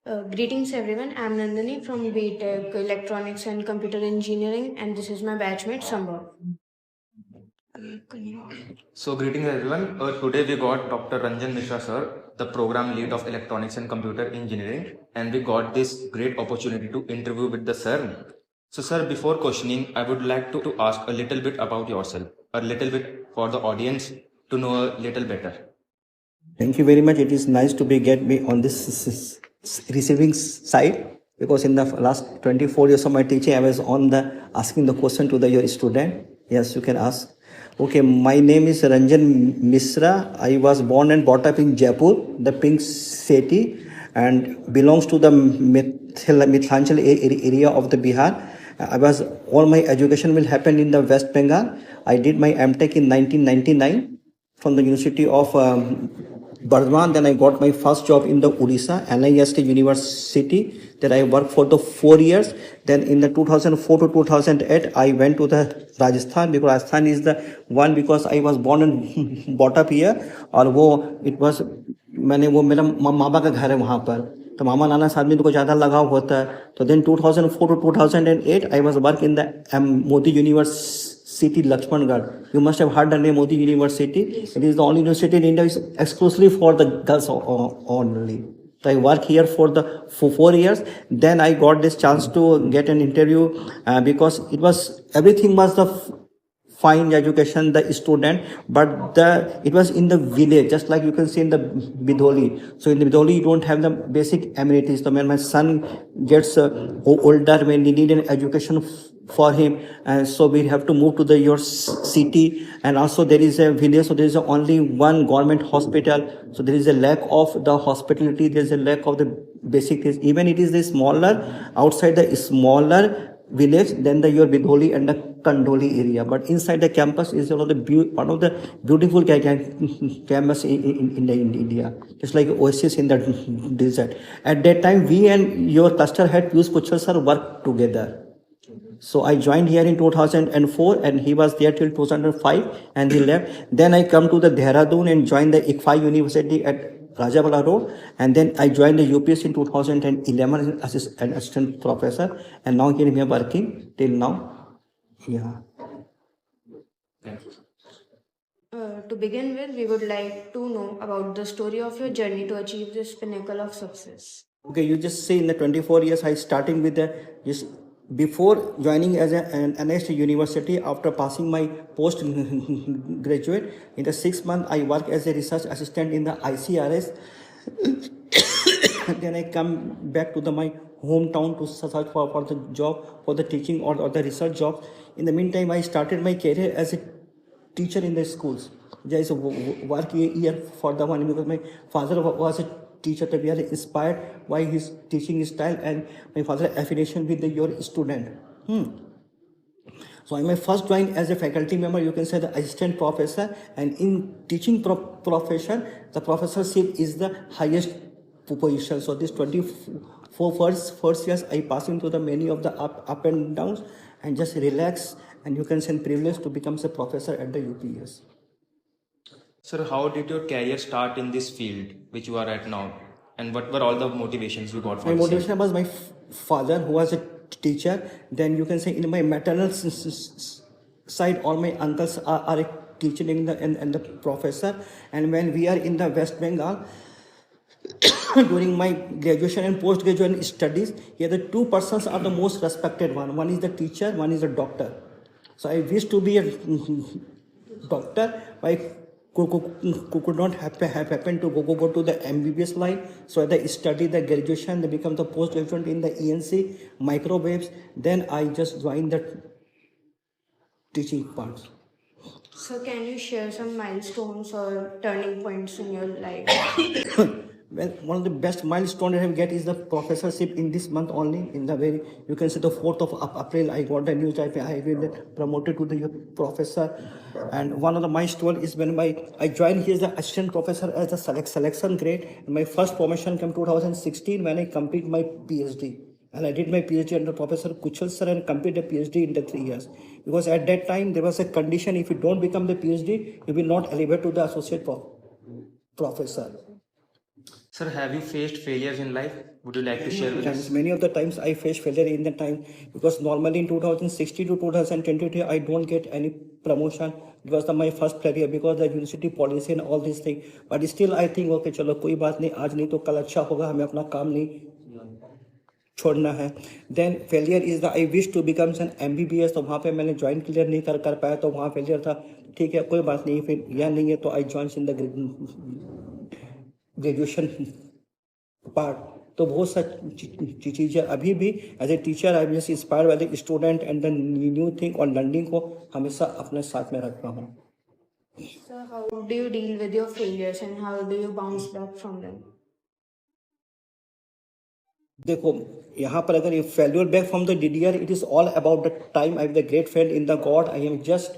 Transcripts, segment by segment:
Greetings everyone, I'm Nandini from BTech Electronics and Computer Engineering, and this is my batchmate Sambhav. So greetings everyone. Today we got Dr. Ranjan Mishra sir, the program lead of Electronics and Computer Engineering, and we got this great opportunity to interview with the sir. So sir, before questioning, I would like to ask a little bit about yourself, a little bit for the audience to know a little better. Thank you very much. It is nice to be get me on this receiving side, because in the last 24 years of my teaching, I was on the asking the question to your student. Yes, you can ask. Okay, my name is Ranjan Misra. I was born and brought up in Jaipur, the pink city, and belongs to the Mithanchal area of the Bihar. All my education will happen in the West Bengal. I did my MTech in 1999 from the University of Bardhaman. Then I got my first job in the Odisha NIST University. Then I worked for the 4 years. Then in the 2004 to 2008, I went to the Rajasthan, because Rajasthan is the one, because I was born and brought up here. और वो it was वो मेरा मामा का घर है वहाँ पर, तो मामा नाना साथ में तो ज़्यादा लगाव होता है. तो then 2004 to 2008 I was work in the Modi University Lakshmangarh. You must have heard the name Modi University. It is the only university in India is exclusively for the girls only. So I work here for 4 years. Then I got this chance to get an interview, because everything was the fine education, the student, but it was in the village, just like you can see in the Bidholi. So in the Bidholi, you don't have the basic amenities. So when my son gets older, when we need an education for him, and so we have to move to your city. And also there is a village, so there is only one government hospital. So there is a lack of the hospitality, there is a lack of the basic things. Even it is the smaller, outside the smaller village than your Bidholi and the Kandoli area, but inside the campus is one of the beautiful campus in India, just like oasis in the desert. At that time, we and your cluster head Piyush Kuchal sir worked together. So I joined here in 2004, and he was there till 2005, and he left. Then I come to the Dehradun and joined the ICFI University at Rajabala Road, and then I joined the UPS in 2011 as an assistant professor, and now here we are working till now. Yeah. To begin with, we would like to know about the story of your journey to achieve this pinnacle of success. Okay, you just say in the 24 years, I starting with just before joining as an NIST university, after passing my post graduate, in the 6 month, I work as a research assistant in the ICRS. Then I come back to my hometown to search for the job, for the teaching or the research job. In the meantime, I started my career as a teacher in the schools. There is a work year for the one, because my father was a teacher, that we are inspired by his teaching style, and my father affiliation with your student. So I may first join as a faculty member, you can say the assistant professor, and in teaching profession, the professorship is the highest position. So this 24 first years, I pass into the many of the up and downs, and just relax, and you can say privilege to become a professor at the UPS. Sir, how did your career start in this field which you are at now? And what were all the motivations you got for My this? motivation was my father, who was a teacher. Then you can say in my maternal side, all my uncles are a teacher and the professor. And when we are in the West Bengal, during my graduation and post-graduate studies, here the two persons are the most respected one. One is the teacher, one is the doctor. So I wish to be a doctor, but I could not happen to go to the MBBS line. So I study the graduation, they become the post-graduate in the ENC, microwaves. Then I just joined the teaching part. So can you share some milestones or turning points in your life? Well, one of the best milestones I have get is the professorship in this month only. In the very, you can say the 4th of April, I got the news. I been promoted to the professor. And one of the milestone is when I joined here as the assistant professor as a selection grade. And my first promotion came 2016 when I complete my PhD. And I did my PhD under Professor Kuchal sir and completed the PhD in the 3 years. Because at that time, there was a condition, if you don't become the PhD, you will not elevate to the associate professor. Sir, have you faced failures in life? Would you like to share with us? Many of the times I face failure in the time, because normally in 2016 to 2023 I don't get any promotion. It was my first career because the university policy and all these things. But still I think okay चलो कोई बात नहीं, आज नहीं तो कल अच्छा होगा, हमें अपना काम नहीं छोड़ना है. Then failure is the, I wish to becomes an MBBS, तो वहाँ पे मैंने ज्वाइन क्लियर नहीं कर पाया, तो वहाँ फेलियर था. ठीक है, कोई बात नहीं, फिर यह नहीं है तो I join in the graduation part. तो बहुत सारी चीज़ें अभी भी as a teacher I just inspire by the student and the new thing और लर्निंग को हमेशा अपने साथ में रखता हूँ. So, how do you deal with your failures and how do you bounce back from them? देखो यहाँ पर अगर failure back from the DDR, it is all about the time I have the great friend in the God. I am just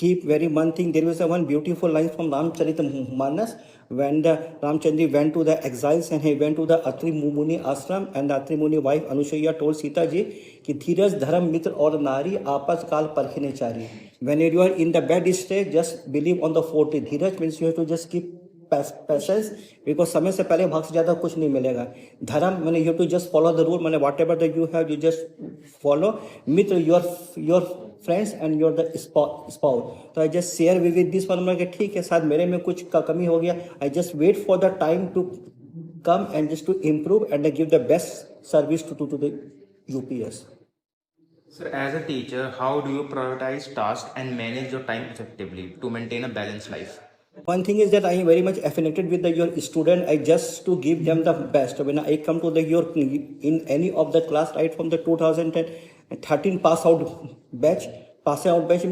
keep very one thing. There was a one beautiful line from Ramcharitmanas when the Ramchandri went to the exiles and he went to the Atri Muni ashram, and the Atri Muni wife Anushaya told Sita ji कि धीरज धर्म मित्र और नारी आपस काल परखने चारी. When you are in the bad state, just believe on the forte. Dheeraj means you have to just keep patience, because समय से पहले भाग से ज़्यादा कुछ नहीं मिलेगा. Dharma means you to just follow the rule, means whatever the you have you just follow. Mitra your friends and your the spouse. तो I just share with this one, मैं ठीक है शायद मेरे में कुछ कमी हो गया. I just wait for the time to come and just to improve and give the best service to the UPS. Sir, as a teacher, how do you prioritize tasks and manage your time effectively to maintain a balanced life? One thing is that I am very much affiliated with your student. I just to give them the best. When I come to your in any of the class, right from the 2013 pass out batch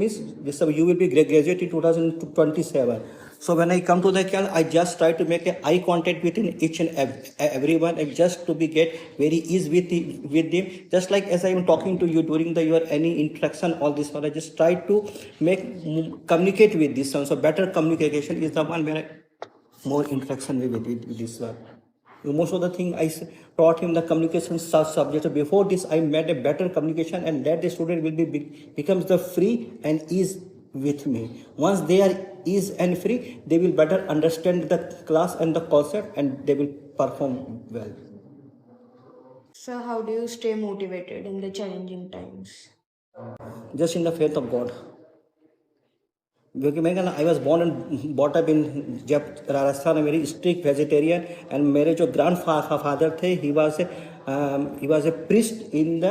means this you will be graduate in 2027. So when I come to the class, I just try to make eye contact with each and everyone, and just to be get very easy with them. Just like as I am talking to you during your any interaction, all this one, I just try to make communicate with this one. So better communication is the one where more interaction with this one. Most of the thing I taught him the communication subject. So before this, I made a better communication, and that the student will becomes the free and ease with me. Once they are ease and free, they will better understand the class and the concept, and they will perform well. So, how do you stay motivated in the challenging times? Just in the faith of God. क्योंकि मैं कहना I was born and bought up in जब राजस्थान में very strict vegetarian, and मेरे जो grandfather थे he was a priest in the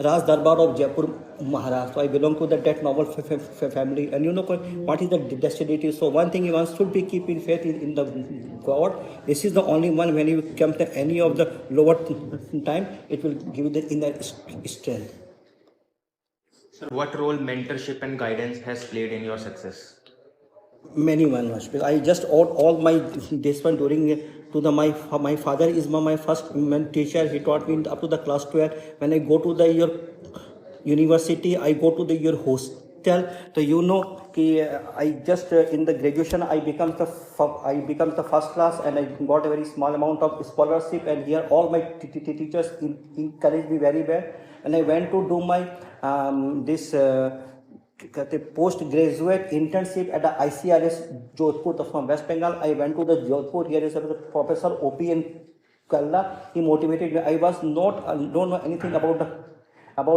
Raj Darbar of Jaipur Maharaj. So I belong to that noble family, and you know what is the destiny. So one thing one should be keep in faith in the God. This is the only one when you come to any of the lower time, it will give you the inner strength. Sir, what role mentorship and guidance has played in your success? Many one much. I just all my this one during to the my father is my first teacher. He taught me up to the class 12. When I go to the your university, I go to the your hostel. So you know कि I just in the graduation I become the first class, and I got a very small amount of scholarship, and here all my teachers encouraged me very well, and I went to do my this post graduate internship at the ICRS Jodhpur from West Bengal. I went to the Jodhpur. Here is Professor OPN Kalla. He motivated me. I was not don't know anything about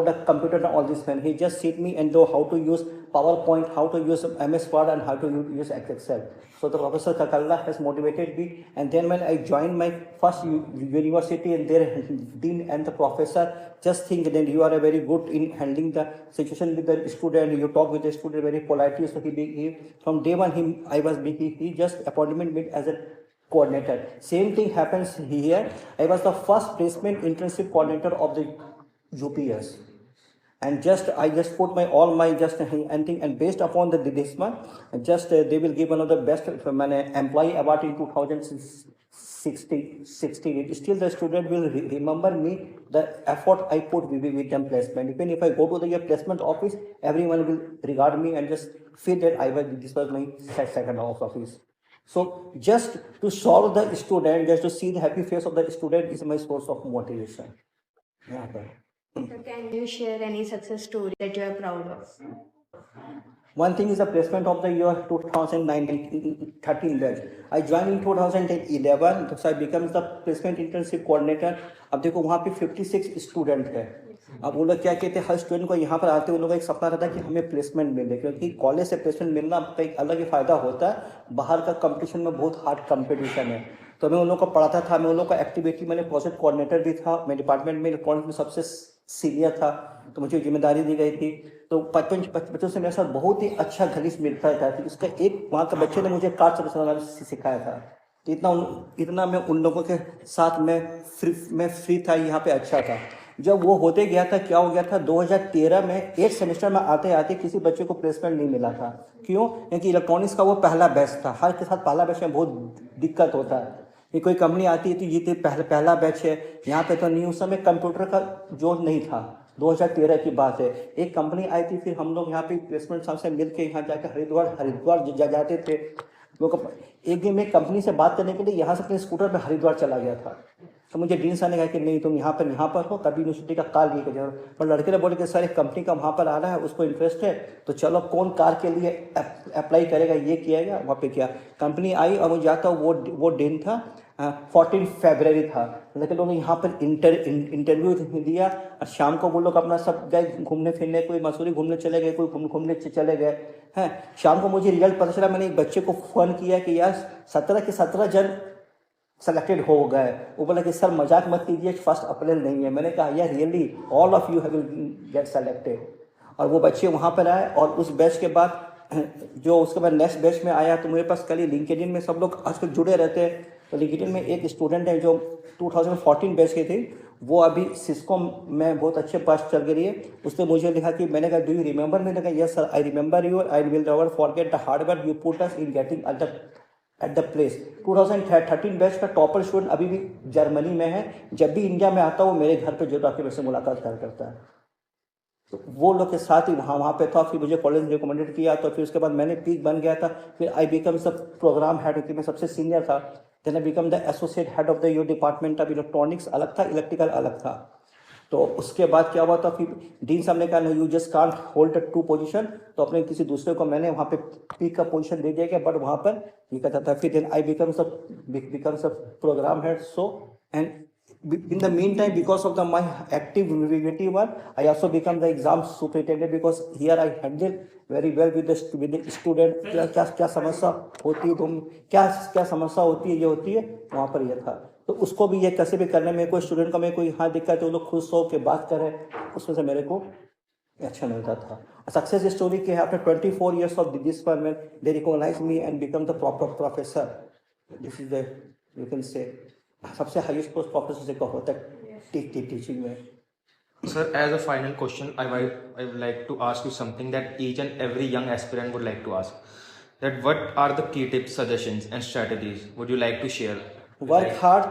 the computer and all this. He just taught me and know how to use PowerPoint, how to use MS Word, and how to use Excel. So the Professor Kalla has motivated me, and then when I joined my first university, and their dean and the professor just think that you are a very good in handling the situation with the student. You talk with the student very politely. So he from day one he just appointed me as a coordinator. Same thing happens here. I was the first placement internship coordinator of the UPS, and I just put my all my just anything, and based upon this one, just they will give another best employee award in 2016. Still the student will remember me the effort I put with them placement. Even if I go to the placement office, everyone will regard me and just feel that this was my second office. So just to solve the student, just to see the happy face of the student is my source of motivation. Yeah, So, can you share any success story that you are proud of? One thing is the placement of the year 2013 batch. I joined in 2011, so I became the placement internship coordinator. अब देखो वहाँ पे 56 student है. अब वो लोग क्या कहते हैं, हर स्टूडेंट को यहाँ पर आते हैं उन लोगों का एक सपना रहता है कि हमें प्लेसमेंट मिले, क्योंकि कॉलेज से प्लेसमेंट मिलना का एक अलग ही फ़ायदा होता है. बाहर का कंपटीशन में बहुत हार्ड कंपटीशन है. तो मैं उन लोगों को पढ़ाता था, मैं उन लोगों का एक्टिविटी, मैंने प्रोजेक्ट कोऑर्डिनेटर भी था, मैं डिपार्टमेंट में इलेक्ट्रॉनिक्स में सबसे सीनियर था, तो मुझे जिम्मेदारी दी गई थी. तो बच्चों से मेरे साथ बहुत ही अच्छा घनिष्ठ मिलता था. तो इसका एक वहाँ के बच्चे ने मुझे कार चलाना सिखाया था. तो इतना मैं उन लोगों के साथ मैं फ्री था, यहाँ पे अच्छा था. जब वो होते गया था, क्या हो गया था, 2013 में एक सेमेस्टर में आते आते किसी बच्चे को प्लेसमेंट नहीं मिला था. क्यों? क्योंकि इलेक्ट्रॉनिक्स का वो पहला बैच था. हर के साथ पहला बैच में बहुत दिक्कत होता है कि कोई कंपनी आती है तो ये तो पहला बैच है. यहाँ पे तो नहीं, उस समय कंप्यूटर का जोर नहीं था. 2013 की बात है. एक कंपनी आई थी, फिर हम लोग यहाँ पे प्लेसमेंट साहब से मिल के यहाँ जाकर हरिद्वार जाते थे. एक दिन मैं कंपनी से बात करने के लिए यहाँ से अपने स्कूटर पर हरिद्वार चला गया था. तो मुझे डीन सर ने कहा कि नहीं, तुम यहाँ पर हो, कभी यूनिवर्सिटी का कार लेके जाओ. पर लड़के ने बोले कि सर एक कंपनी का वहाँ पर आ रहा है, उसको इंटरेस्ट है, तो चलो कौन कार के लिए अप्लाई करेगा. ये किया गया, वहाँ पे किया. कंपनी आई और मुझे जाता वो दिन था 14 फरवरी था. लेकिन लोगों ने यहाँ पर इंटरव्यू दिया और शाम को वो लोग अपना सब गए घूमने फिरने, कोई मसूरी घूमने चले गए, कोई घूमने चले गए हैं. शाम को मुझे रिजल्ट पता चला. मैंने एक बच्चे को फ़ोन किया कि यार 17 के 17 जन सेलेक्टेड हो गए. वो बोला कि सर मजाक मत कीजिए, 1 अप्रैल नहीं है. मैंने कहा यार really all of you have get selected. और वो बच्चे वहाँ पर आए. और उस बैच के बाद जो उसके बाद नेक्स्ट बैच में आया, तो मेरे पास कल ही लिंक्डइन में सब लोग आजकल जुड़े रहते हैं. तो लिंक्डइन में एक स्टूडेंट है जो 2014 बैच के थे, वो अभी सिस्को में बहुत अच्छे पास चल गई है. उसने मुझे लिखा कि, मैंने कहा डू यू रिमेंबर. मैंने कहा yes sir, I remember you, I will never forget the hard work you put us in getting at the place. 2013 batch का टॉपर स्टूडेंट अभी भी जर्मनी में है. जब भी इंडिया में आता है वो मेरे घर पे जो आके मेरे से मुलाकात करता है. तो वो लोग के साथ ही वहाँ पे था. फिर मुझे कॉलेज रिकमेंडेड किया, तो फिर उसके बाद मैंने पीक बन गया था. फिर I become sub program head, क्योंकि मैं सबसे सीनियर था. Then I become the associate head of the your department. अब इलेक्ट्रॉनिक्स अलग था, इलेक्ट्रिकल अलग था. तो उसके बाद क्या हुआ था, फिर डीन साहब ने कहा no you just can't hold 2 position. तो अपने किसी दूसरे को मैंने वहाँ पे पीक का पोजीशन दे दिया गया, बट वहाँ पर ये कहता था. फिर then I becomes a program head. So and in the meantime, because of my activity one, I also become the exam superintendent, because here I handle very well with the student. क्या समस्या होती है, तुम क्या समस्या होती है, ये होती है, वहाँ पर यह था. तो उसको भी ये कैसे भी करने में, कोई स्टूडेंट का में कोई हाँ दिक्कत है, वो लोग खुद सो के बात करें, उसमें से मेरे को अच्छा मिलता था. सक्सेस स्टोरी के after 24 years of this one, when they recognize me and become the proper professor. This is the, you can say, सबसे हाईएस्ट पोस्ट प्रोफेसर से होता है टीचिंग में. Sir, as a final question, I would like to ask you something that each and every young aspirant would like to ask. That what are the key tips, suggestions, and strategies would you like to share? Work hard,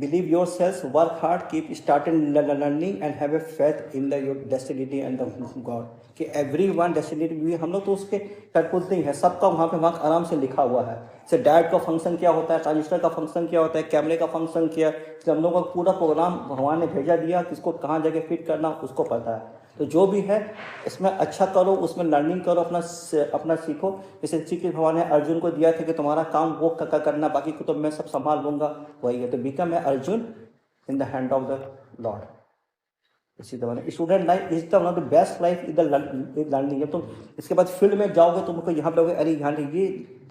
believe yourself. Work hard, keep starting learning, and have a faith in your destiny and the God. कि everyone destiny भी, हम लोग तो उसके कठपुत नहीं है, सबका वहाँ आराम से लिखा हुआ है. जैसे डैड का फंक्शन क्या होता है, ट्रांजिस्टर का फंक्शन क्या होता है, कैमरे का फंक्शन क्या है, हम लोगों का पूरा प्रोग्राम भगवान ने भेजा दिया, किसको कहाँ जगह फिट करना उसको पता है. तो जो भी है इसमें अच्छा करो, उसमें लर्निंग करो, अपना सीखो. जैसे श्री कृष्ण भगवान ने अर्जुन को दिया था कि तुम्हारा काम वो करना, बाकी को तो मैं सब संभाल लूँगा, वही है. तो become a Arjun in the hand of the Lord. इसी तरह student life is the one of the best life is the learning. जब तुम इसके बाद फील्ड में जाओगे, तुमको यहाँ पे अरे यहाँ ये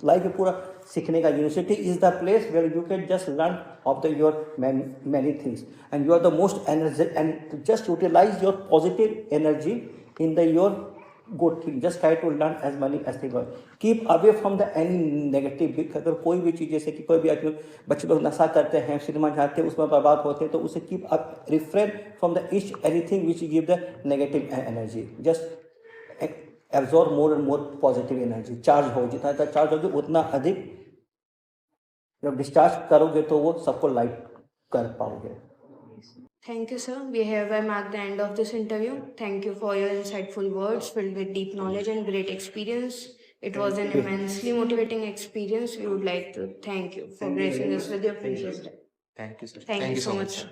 लाइफ है पूरा सीखने का. University is the place where you can just learn of the your many things, and you are the most energy, and just utilize your positive energy in the your good thing. Just try to learn as many as they want. Keep away from the any negative. अगर कोई भी चीज़, जैसे कि कोई भी आजकल बच्चे लोग नशा करते हैं, सिनेमा जाते हैं, उसमें बर्बाद होते हैं, तो उसे keep up, refrain from the each anything which give the negative energy. Just absorb more and more positive energy. Charge हो, जितना चार्ज होगी उतना अधिक जब डिस्चार्ज करोगे तो वो सबको लाइट कर पाओगे. Thank you, sir. We hereby mark the end of this interview. Thank you for your insightful words filled with deep knowledge and great experience. It was an immensely motivating experience. We would like to thank you for gracing us with your precious time. Thank you, sir. Thank you so much, sir.